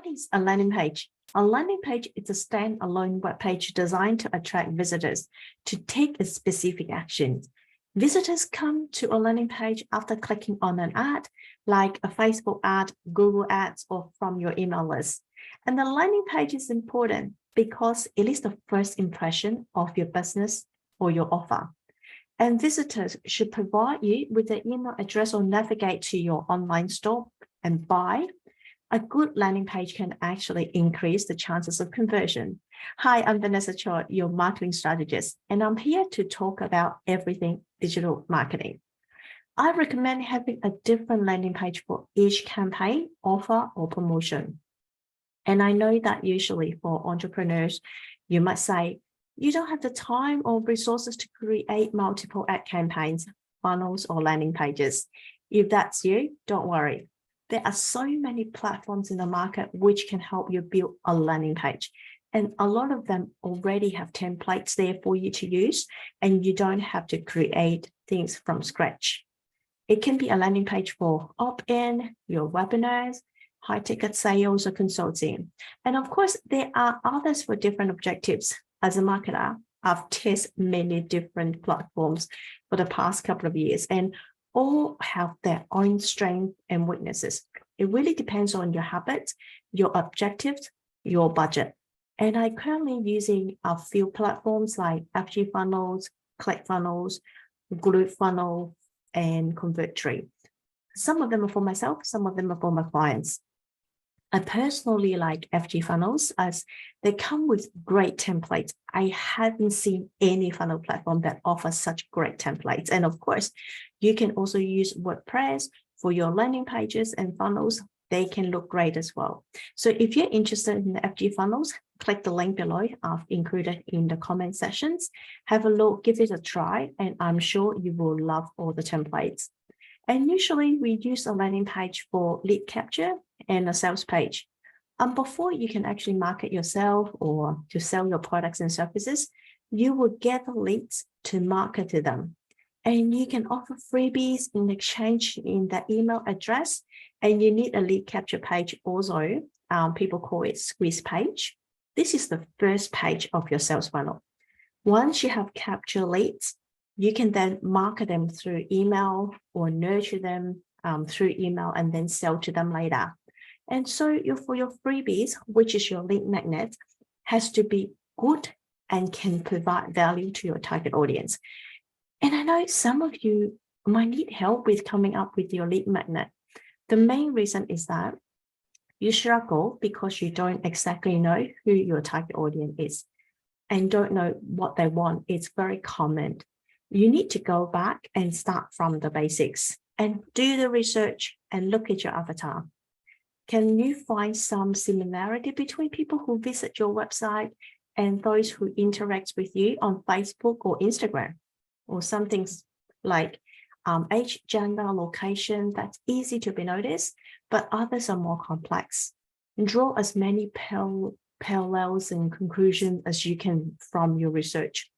what is a landing page? A landing page is a standalone web page designed to attract visitors to take a specific action. Visitors come to a landing page after clicking on an ad, like a Facebook ad, Google ads, or from your email list. And the landing page is important because it is the first impression of your business or your offer. And visitors should provide you with an email address or navigate to your online store and buy. A good landing page can actually increase the chances of conversion. Hi, I'm Vanessa, your marketing strategist, and I'm here to talk about everything digital marketing. I recommend having a different landing page for each campaign, offer, or promotion. And I know that usually for entrepreneurs, you might say, you don't have the time or resources to create multiple ad campaigns, funnels, or landing pages. If that's you, don't worry. There are so many platforms in the market which can help you build a landing page. And a lot of them already have templates there for you to use, and you don't have to create things from scratch. It can be a landing page for opt-in, your webinars, high-ticket sales, or consulting. And of course, there are others for different objectives. As a marketer, I've tested many different platforms for the past couple of years, and all have their own strengths and weaknesses. It really depends on your habits, your objectives, your budget. And I'm currently using a few platforms like FG Funnels, ClickFunnels, GlueFunnel, and ConvertTree. Some of them are for myself, some of them are for my clients. I personally like FG Funnels as they come with great templates. I haven't seen any funnel platform that offers such great templates. And of course, you can also use WordPress for your landing pages and funnels. They can look great as well. So if you're interested in the FG Funnels, click the link below. I've included in the comment sections. Have a look, give it a try, and I'm sure you will love all the templates. And usually we use a landing page for lead capture and a sales page. Before you can actually market yourself or to sell your products and services, you will get the leads to market to them. And you can offer freebies in exchange in the email address. And you need a lead capture page also. People call it squeeze page. This is the first page of your sales funnel. Once you have captured leads, you can then market them through email or nurture them through email and then sell to them later. And so for your freebies, which is your lead magnet, has to be good and can provide value to your target audience. And I know some of you might need help with coming up with your lead magnet. The main reason is that you struggle because you don't exactly know who your target audience is and don't know what they want. It's very common. You need to go back and start from the basics and do the research and look at your avatar. Can you find some similarity between people who visit your website and those who interact with you on Facebook or Instagram? Or some things like age, gender, location, that's easy to be noticed, but others are more complex. Draw as many parallels and conclusions as you can from your research.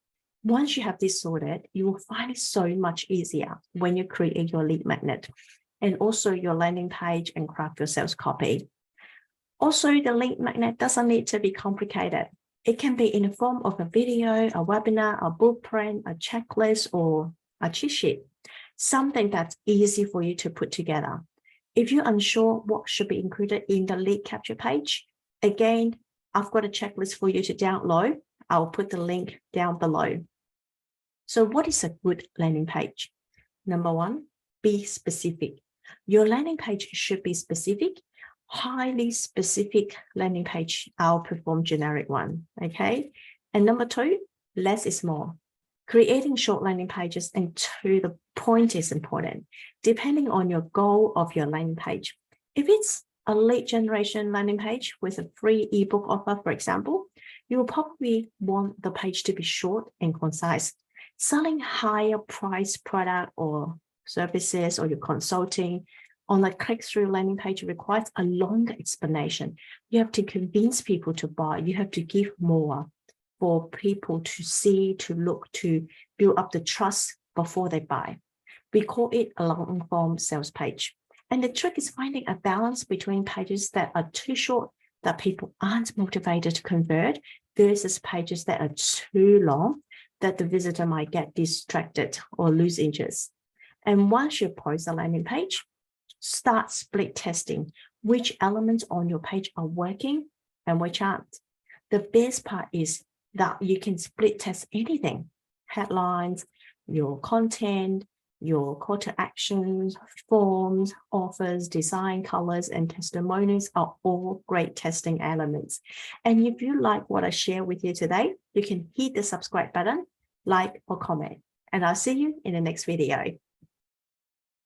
Once you have this sorted, you will find it so much easier when you create your lead magnet and also your landing page and craft your sales copy. Also, the lead magnet doesn't need to be complicated. It can be in the form of a video, a webinar, a blueprint, a checklist, or a cheat sheet, something that's easy for you to put together. If you're unsure what should be included in the lead capture page, again, I've got a checklist for you to download. I'll put the link down below. So what is a good landing page? Number one, be specific. Your landing page should be specific. Highly specific landing page outperform generic one, okay? And number two, less is more. Creating short landing pages and to the point is important, depending on your goal of your landing page. If it's a lead generation landing page with a free ebook offer, for example, you will probably want the page to be short and concise. Selling higher price product or services or your consulting on a click-through landing page requires a longer explanation. You have to convince people to buy. You have to give more for people to see, to look, to build up the trust before they buy. We call it a long-form sales page. And the trick is finding a balance between pages that are too short that people aren't motivated to convert versus pages that are too long that the visitor might get distracted or lose interest. And once you post a landing page, start split testing which elements on your page are working and which aren't. The best part is that you can split test anything: headlines, your content, your call to actions, forms, offers, design, colors, and testimonials are all great testing elements. And if you like what I share with you today, you can hit the subscribe button, like, or comment. And I'll see you in the next video.